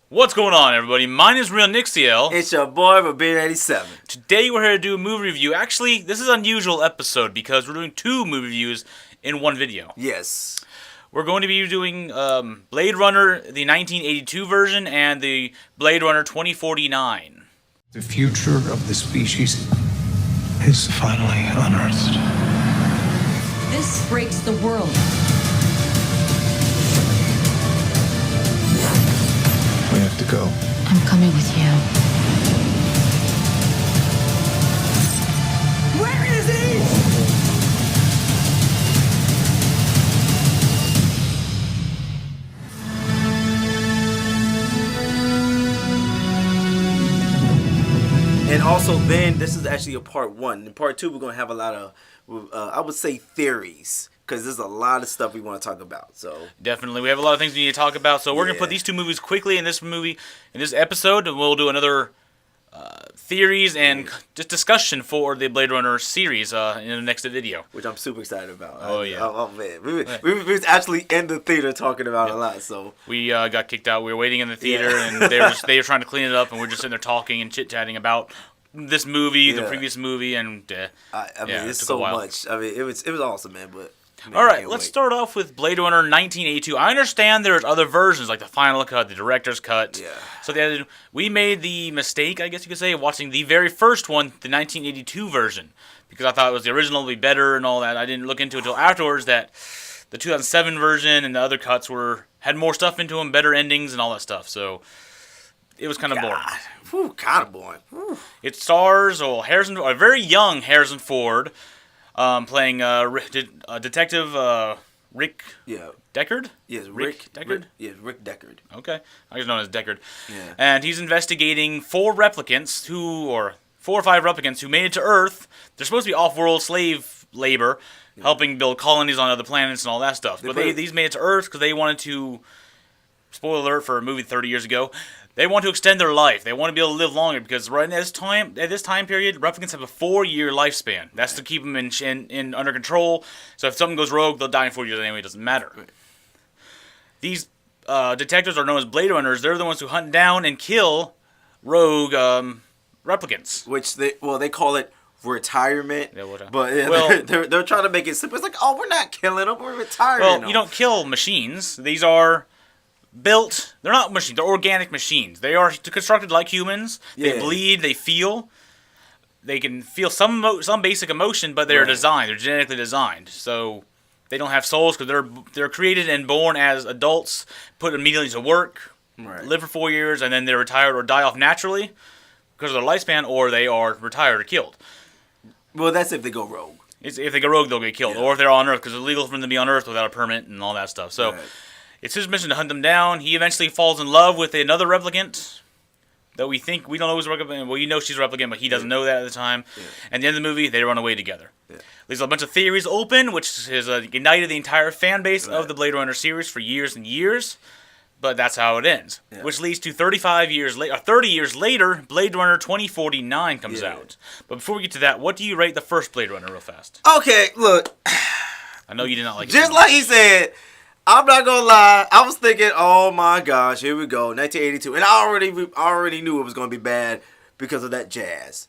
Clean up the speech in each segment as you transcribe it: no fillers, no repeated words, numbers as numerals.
What's going on, everybody? My name is Real Nixiel. It's your boy, Rabin87. Today we're here to do a movie review. Actually, this is an unusual episode because we're doing two movie reviews in one video. Yes. We're going to be doing Blade Runner, the 1982 version, and the Blade Runner 2049. The future of the species is finally unearthed. This breaks the world. We have to go. I'm coming with you. Where is he? And also, then this is actually a part one. In part two, we're gonna have a lot of, I would say, theories, because there's a lot of stuff we want to talk about. So Definitely, we have a lot of things we need to talk about. So we're gonna put these two movies quickly in this episode, and we'll do another theories and just discussion for the Blade Runner series in the next video, which I'm super excited about. Oh yeah. Oh man, we was actually in the theater talking about it a lot. So we got kicked out. We were waiting in the theater, and they were trying to clean it up, and we're just sitting there talking and chit chatting about this movie, the previous movie, and I mean, it's so much. I mean, it was awesome, man. But man, all right, let's start off with Blade Runner 1982. I understand there's other versions, like the final cut, the director's cut. Yeah. So we made the mistake, I guess you could say, of watching the very first one, the 1982 version, because I thought it was the original would be better and all that. I didn't look into it until afterwards that the 2007 version and the other cuts had more stuff into them, better endings and all that stuff. So it was kind of boring. Whew, kind of boring. Whew. It stars a very young Harrison Ford, playing Detective Rick Deckard? Yes, Rick Deckard? Rick Deckard. Okay. I was known as Deckard. Yeah. And he's investigating four or five replicants who made it to Earth. They're supposed to be off-world slave labor, helping build colonies on other planets and all that stuff. But these made it to Earth because they wanted to, spoiler alert for a movie 30 years ago, they want to extend their life. They want to be able to live longer because right at this time period, replicants have a 4-year lifespan. That's to keep them in under control. So if something goes rogue, they'll die in 4 years anyway. It doesn't matter. Right. These detectives are known as Blade Runners. They're the ones who hunt down and kill rogue replicants. Which they call it retirement. Yeah, but they're trying to make it simple. It's like, oh, we're not killing them. We're retiring them. Well, you don't kill machines. These are built. They're not machines. They're organic machines. They are constructed like humans. They bleed. They feel. They can feel some basic emotion, but they're designed. They're genetically designed. So they don't have souls because they're created and born as adults, put immediately to work, live for 4 years, and then they're retired or die off naturally because of their lifespan, or they are retired or killed. Well, that's if they go rogue. If they go rogue, they'll get killed, or if they're on Earth because it's illegal for them to be on Earth without a permit and all that stuff. So. Right. It's his mission to hunt them down. He eventually falls in love with another replicant that we don't know who's a replicant. Well, you know she's a replicant, but he doesn't know that at the time. Yeah. And at the end of the movie, they run away together. Yeah. There's a bunch of theories open, which has ignited the entire fan base of the Blade Runner series for years and years. But that's how it ends. Yeah. Which leads to 30 years later, Blade Runner 2049 comes out. But before we get to that, what do you rate the first Blade Runner real fast? Okay, look. I know you did not like it. Just like he said, I'm not gonna lie. I was thinking, oh my gosh, here we go, 1982, and I already knew it was gonna be bad because of that jazz,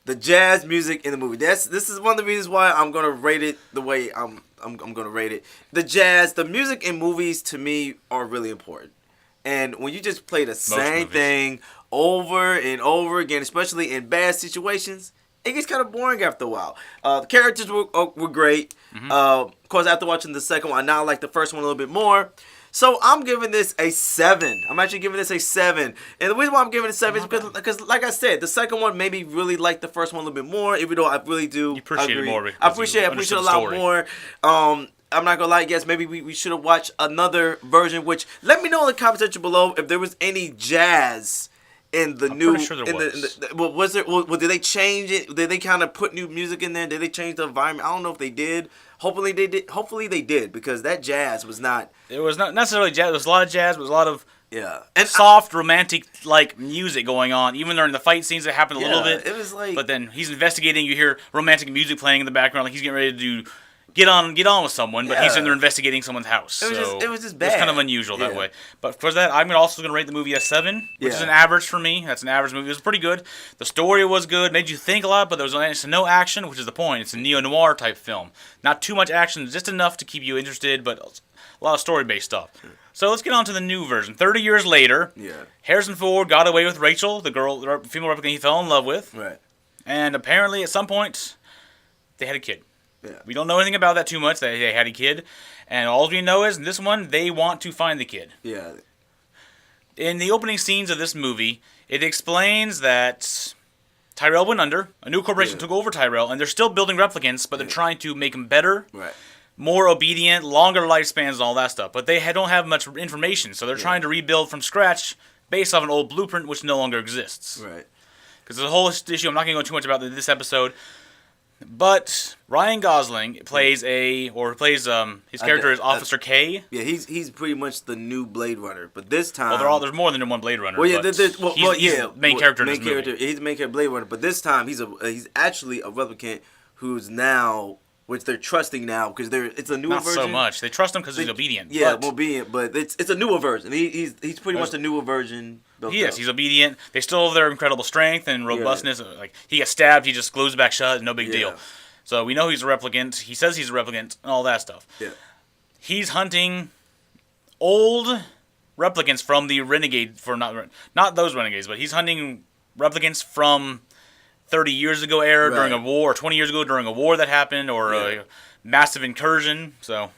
the jazz music in the movie. This is one of the reasons why I'm gonna rate it the way I'm gonna rate it. The jazz, the music in movies to me are really important, and when you just play the same thing over and over again, especially in bad situations, it gets kind of boring after a while. The characters were great. Mm-hmm. Of course, after watching the second one, I now like the first one a little bit more. So I'm giving this a 7. I'm actually giving this a 7. And the reason why I'm giving it a 7 is because, like I said, the second one made me really like the first one a little bit more, even though I really do. You appreciate it more. I appreciate it a lot more. I'm not going to lie, yes, maybe we should have watched another version, which let me know in the comment section below if there was any jazz in the new, sure there was. Was there? Well, did they change it? Did they kind of put new music in there? Did they change the environment? I don't know if they did. Hopefully they did. Hopefully they did, because that jazz was not. It was not necessarily jazz. It was a lot of jazz. It was a lot of and soft, romantic like music going on. Even during the fight scenes, it happened a little bit. It was like. But then he's investigating. You hear romantic music playing in the background, like he's getting ready to do. get on with someone, but he's Yeah. in there investigating someone's house. It was so just- it was just It was kind of bad. unusual that Yeah. way. But for that, I'm also going to rate the movie a 7, which is Yeah. an average for me. That's an average movie. It was pretty good. The story was good, made you think a lot, but there was no action, which is the point. It's a neo-noir type film. Not too much action, just enough to keep you interested, but a lot of story-based stuff. So let's get on to the new version. 30 years later, Harrison Ford got away with Rachel, the female replicant he fell in love with. Right. And apparently, at some point, they had a kid. Yeah. We don't know anything about that too much. They had a kid. And all we know is, in this one, they want to find the kid. Yeah. In the opening scenes of this movie, it explains that Tyrell went under. A new corporation took over Tyrell, and they're still building replicants, but they're trying to make them better, Right. more obedient, longer lifespans, and all that stuff. But they don't have much information, so they're trying to rebuild from scratch based off an old blueprint which no longer exists. Right. Because there's a whole issue, I'm not going to go too much about this episode, but Ryan Gosling plays his character is Officer K. Yeah, he's pretty much the new Blade Runner, but this time. Well, there's more than one Blade Runner. Well, yeah, but he's the main character in this movie. He's the main character, Blade Runner, but this time he's actually a replicant who's now, which they're trusting now because it's a newer Not version. so much. They trust him because he's obedient. Yeah, but obedient, but it's a newer version. He's pretty much the newer version. built he is. up. He's obedient. They still have their incredible strength and robustness. Like he gets stabbed, he just glues back shut. No big deal. So we know he's a replicant. He says he's a replicant and all that stuff. Yeah. He's hunting old replicants from the renegade not those renegades, but he's hunting replicants from 30 years ago era during a war, or 20 years ago during a war that happened, or a massive incursion. So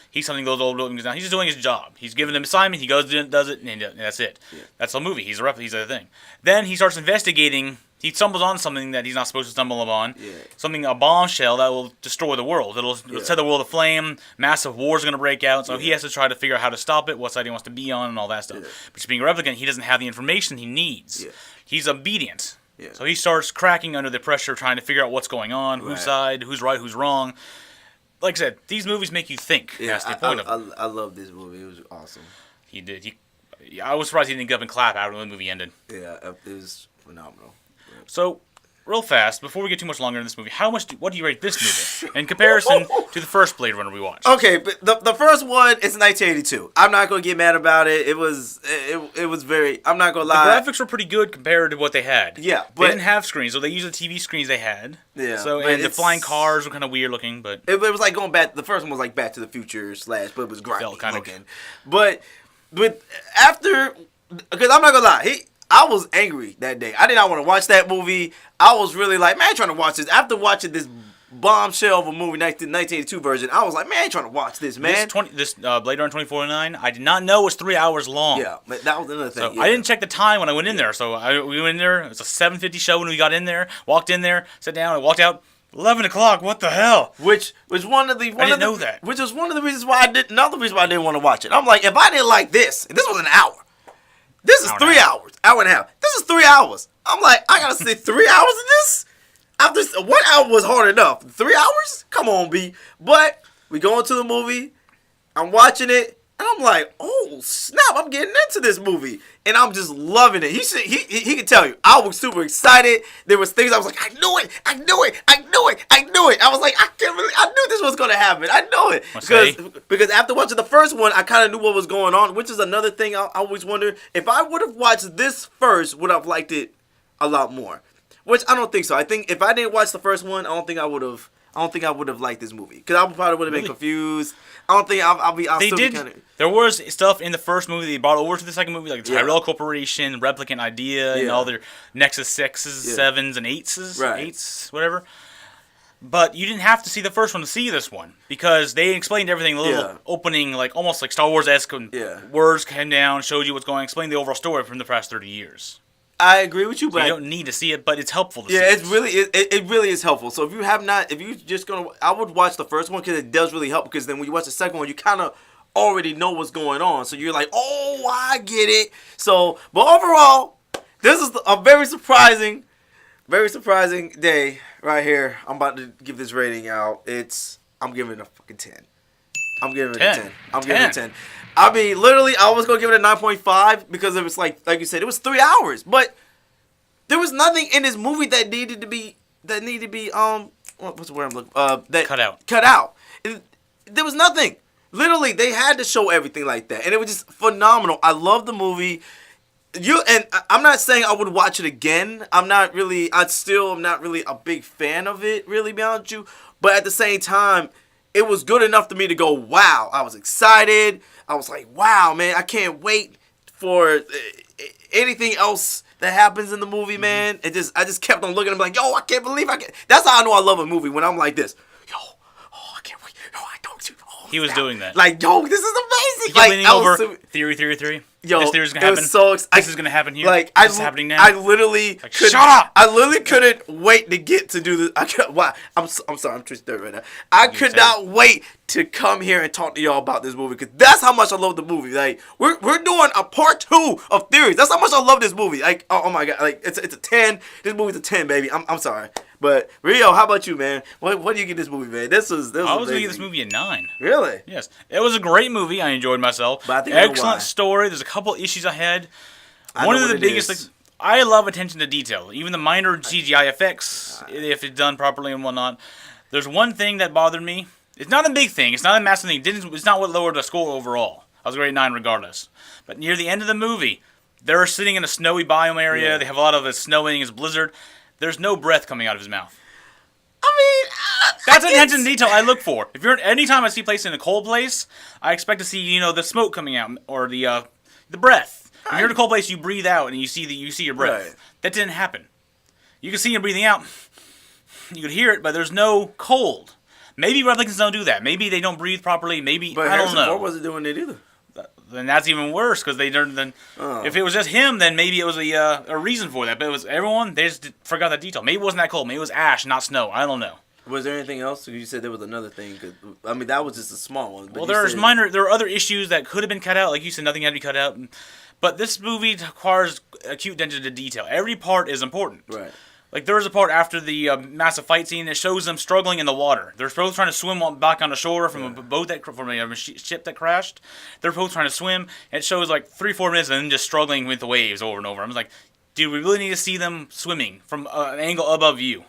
he's hunting those old replicants down. He's just doing his job. He's given them an assignment. He goes and does it, and that's it. Yeah. That's the movie. He's a thing. Then he starts investigating. He stumbles on something that he's not supposed to stumble upon. Yeah. A bombshell that will destroy the world. It'll set the world aflame. Massive war's going to break out. So he has to try to figure out how to stop it, what side he wants to be on, and all that stuff. Yeah. But just being a replicant, he doesn't have the information he needs. Yeah. He's obedient. Yeah. So he starts cracking under the pressure, trying to figure out what's going on, whose side, who's right, who's wrong. Like I said, these movies make you think. Yeah, that's the point of it. I love this movie. It was awesome. He did. I was surprised he didn't get up and clap after the movie ended. Yeah, it was phenomenal. So, real fast, before we get too much longer in this movie, what do you rate this movie in comparison to the first Blade Runner we watched? Okay, but the first one is 1982. I'm not gonna get mad about it. It was very. I'm not gonna lie. The graphics were pretty good compared to what they had. Yeah, but they didn't have screens, so they used the TV screens they had. Yeah. So and the flying cars were kind of weird looking, but it was like going back. The first one was like Back to the Future / but it was grimy kind looking. But after, because I'm not gonna lie, I was angry that day. I did not want to watch that movie. I was really like, man, I ain't trying to watch this. After watching this bombshell of a movie, 1982 version, I was like, man, I ain't trying to watch this, man. This Blade Runner 2049, I did not know it was 3 hours long. Yeah, but that was another thing. So I didn't check the time when I went in there. So we went in there. It was a 7:50 show when we got in there. Walked in there, sat down, and walked out. 11 o'clock. What the hell? Which was one of the. I didn't know that. Which was one of the reasons why another reason why I didn't want to watch it. I'm like, if I didn't like this, and this was an hour. This is 3 hours. Hour and a half. This is 3 hours. I'm like, I gotta sit 3 hours of this? After 1 hour was hard enough. 3 hours? Come on, B. But we go into the movie. I'm watching it. And I'm like, oh, snap. I'm getting into this movie. And I'm just loving it. He can tell you. I was super excited. There was things I was like, I knew it. I knew it. I knew it. I knew it. I was like, I knew this was going to happen. I knew it. Because after watching the first one, I kind of knew what was going on, which is another thing I always wonder. If I would have watched this first, would I have liked it a lot more? Which I don't think so. I think if I didn't watch the first one, I don't think I would have liked this movie. Because I probably would have been confused. I don't think I'll they still did. be kind of... There was stuff in the first movie they brought over to the second movie, like the Tyrell Corporation, replicant idea, and all their Nexus 6s, 7s, and 8s. Right. 8s, whatever. But you didn't have to see the first one to see this one. Because they explained everything, a little opening, like almost like Star Wars-esque. Words came down, showed you what's going on, explained the overall story from the past 30 years. I agree with you, but you don't need to see it, but it's helpful to see. Yeah, it really is helpful. So if you just gonna, I would watch the first one because it does really help. Because then when you watch the second one, you kind of already know what's going on. So you're like, oh, I get it. So, but overall, this is a very surprising day right here. I'm about to give this rating out. I'm giving it a fucking 10. I'm giving it a 10. I'm giving it a 10. I mean, literally, I was going to give it a 9.5 because it was like you said, it was 3 hours. But there was nothing in this movie that needed to be what's the word I'm looking? That Cut out. Cut out. There was nothing. Literally, they had to show everything like that, and it was just phenomenal. I love the movie. I'm not saying I would watch it again. I'm not really a big fan of it, really, be honest with you. But at the same time, it was good enough for me to go, wow. I was excited. I was like, wow, man, I can't wait for anything else that happens in the movie, man. I just kept on looking and be like, yo, I can't believe I can. That's how I know I love a movie, when I'm like this. Yo, oh, I can't wait. Yo, I don't. Oh, He was doing that. Like, yo, this is amazing. He kept leaning over. Theory. Yo, this theory's gonna happen. This is gonna happen here. Like, this is happening now. I literally shut up. I literally couldn't wait to get to do this. I'm sorry, I'm twisted right now. I could not wait to come here and talk to y'all about this movie, because that's how much I love the movie. Like, we're doing a part 2 of Theories. That's how much I love this movie. Like, oh my god, like it's a 10. This movie's a 10, baby. I'm sorry. But Rio, how about you, man? What do you give this movie, man? This was I was amazing. gonna give this movie a 9. Really? Yes, it was a great movie. I enjoyed myself. But I think I know why. Excellent story. There's a couple issues I had. I One know of the what it biggest is. things. I love attention to detail, even the minor CGI effects, if it's done properly and whatnot. There's one thing that bothered me. It's not a big thing. It's not a massive thing. It's not what lowered the score overall. I was a grade 9 regardless. But near the end of the movie, they're sitting in a snowy biome area. Yeah. They have a lot of it snowing. It's blizzard. There's no breath coming out of his mouth. I mean, That's attention to detail I look for. Anytime I see a place in a cold place, I expect to see the smoke coming out or the breath. When you're in a cold place, you breathe out and you see your breath. Right. That didn't happen. You can see him breathing out. You could hear it, but there's no cold. Maybe replicants don't do that. Maybe they don't breathe properly. Maybe but I don't Harrison know. Ford wasn't doing it either. Then that's even worse because they don't. Then if it was just him, then maybe it was a reason for that. But it was everyone. They just forgot that detail. Maybe it wasn't that cold. Maybe it was ash, not snow. I don't know. Was there anything else? You said there was another thing. I mean, that was just a small one. But Well, there are other issues that could have been cut out. Like you said, nothing had to be cut out. But this movie requires acute attention to detail. Every part is important. Right. Like there was a part after the massive fight scene that shows them struggling in the water. They're both trying to swim back on the shore from a ship that crashed. They're both trying to swim. And it shows like 3-4 minutes of them just struggling with the waves over and over. I'm like, dude, we really need to see them swimming from an angle above you.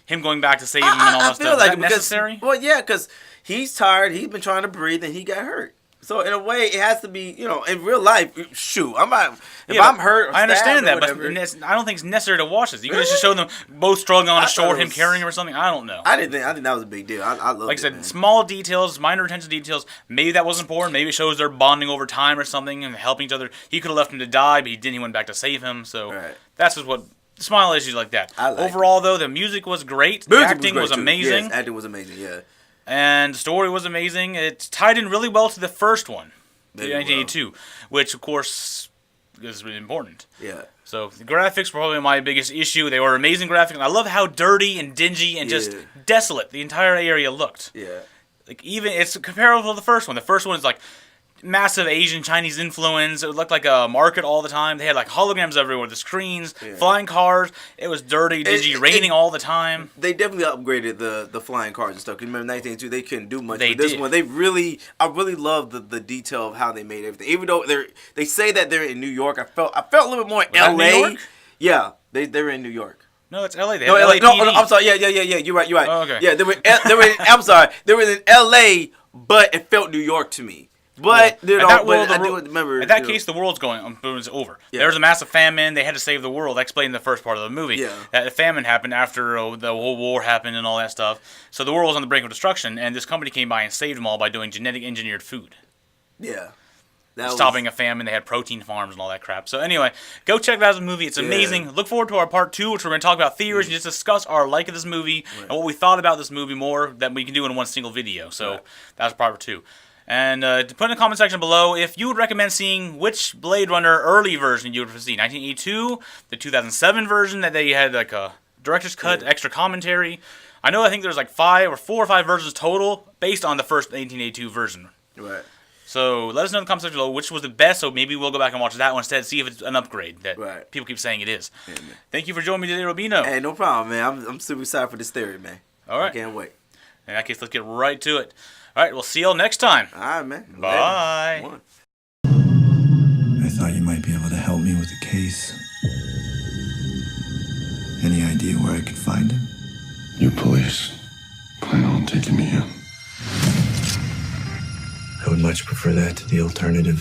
Him going back to save him and all that stuff. Is that necessary? Well, yeah, because he's tired. He's been trying to breathe, and he got hurt. So in a way, it has to be, in real life. Shoot, I'm hurt. Or I understand that, whatever, but I don't think it's necessary to watch this. You can just show them both struggling on a shore, him carrying him or something. I don't know. I think that was a big deal. I loved it. Like I said, man. small details, minor attention to details. Maybe that was important. Maybe it shows they're bonding over time or something and helping each other. He could have left him to die, but he didn't. He went back to save him. So that's just what. Small issues like that. Overall, though, the music was great. The acting was amazing. Yes, acting was amazing, yeah. And the story was amazing. It tied in really well to the first one, the 1982, which, of course, is really important. Yeah. So the graphics were probably my biggest issue. They were amazing graphics. I love how dirty and dingy and just desolate the entire area looked. Yeah. Like even it's comparable to the first one. The first one is like massive Asian Chinese influence. It looked like a market all the time. They had like holograms everywhere, the screens, flying cars. It was dirty, dingy, raining all the time. They definitely upgraded the flying cars and stuff. Cause remember 1982, they couldn't do much. They but this did. one, I really love the detail of how they made everything. Even though they say that they're in New York, I felt a little bit more Was that LA. New York? Yeah, they were in New York. No, it's LA. They No, have LA, LAPD. no, I'm sorry. Yeah. You're right. Oh, okay. Yeah, I'm sorry. They were in LA, but it felt New York to me. But I do remember. In that case, the world's it was over. Yeah. There was a massive famine. They had to save the world. I explained in the first part of the movie. Yeah. That the famine happened after the whole war happened and all that stuff. So the world was on the brink of destruction, and this company came by and saved them all by doing genetic engineered food. Yeah. Stopping a famine. They had protein farms and all that crap. So anyway, go check that out as a movie. It's amazing. Look forward to our part 2, which we're going to talk about theories and just discuss our like of this movie and what we thought about this movie more than we can do in one single video. So that's part 2. And to put in the comment section below if you would recommend seeing which Blade Runner early version you would see. 1982, the 2007 version that they had like a director's cut, extra commentary. I think there's like 4 or 5 versions total based on the first 1982 version. Right. So let us know in the comment section below which was the best, so maybe we'll go back and watch that one instead, see if it's an upgrade that people keep saying it is. Yeah, thank you for joining me today, Robino. Hey, no problem, man. I'm super excited for this theory, man. All right. I can't wait. In that case, let's get right to it. All right, we'll see y'all next time. All right, man. Bye. I thought you might be able to help me with the case. Any idea where I could find him? You police. on taking me in. I would much prefer that to the alternative.